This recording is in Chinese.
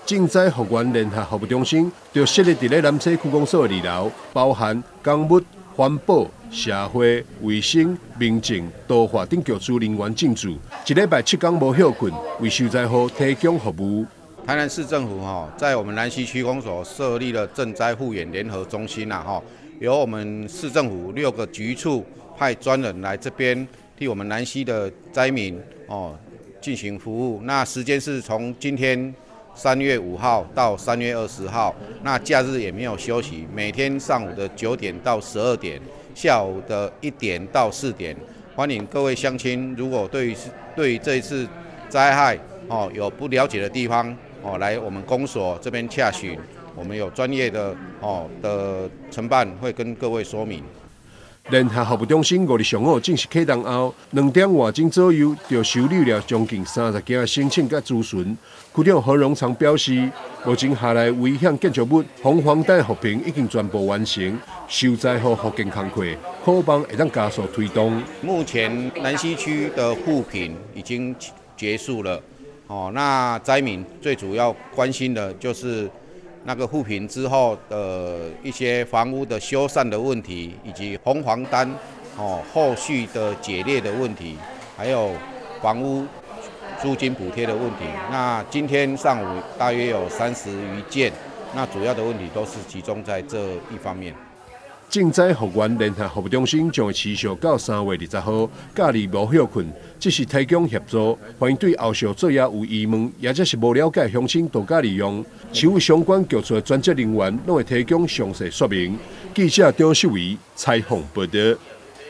赈灾复原联合服务中心就设立伫咧南西区公所的2楼，包含公务、环保、社会、卫生、民政、都化等局处人员进驻，一礼拜7天无休困，为受灾户提供服务。台南市政府在我们南西区公所设立了赈灾复原联合中心由我们市政府6个局处派专人来这边替我们南西的灾民进行服务。那时间是从今天3月5号到3月20号，那假日也没有休息，每天上午的9点到12点，下午的1点到4点。欢迎各位乡亲，如果对于这一次灾害有不了解的地方来我们公所这边洽询，我们有专业的承办会跟各位说明。联合服务中心5日上午正式启动后，2点外钟左右就收理了将近30件申请甲咨询。区长何荣昌表示，目前下来危险建筑物防防弹复平已经全部完成，受灾户复建工作可望会当加速推动。目前南西区的复平已经结束了，那灾民最主要关心的就是那个复平之后的一些房屋的修缮的问题，以及红黄单后续的解列的问题，还有房屋租金补贴的问题。那今天上午大约有30余件，那主要的问题都是集中在这一方面。赈灾复原联合服务中心将会持续到3月20号，假日无休困，即是提供协助。欢迎对后续作业有疑问，或者是无了解乡亲度假利用，市府相关局处的专职人员拢会提供详细说明。记者张秀维采访报道。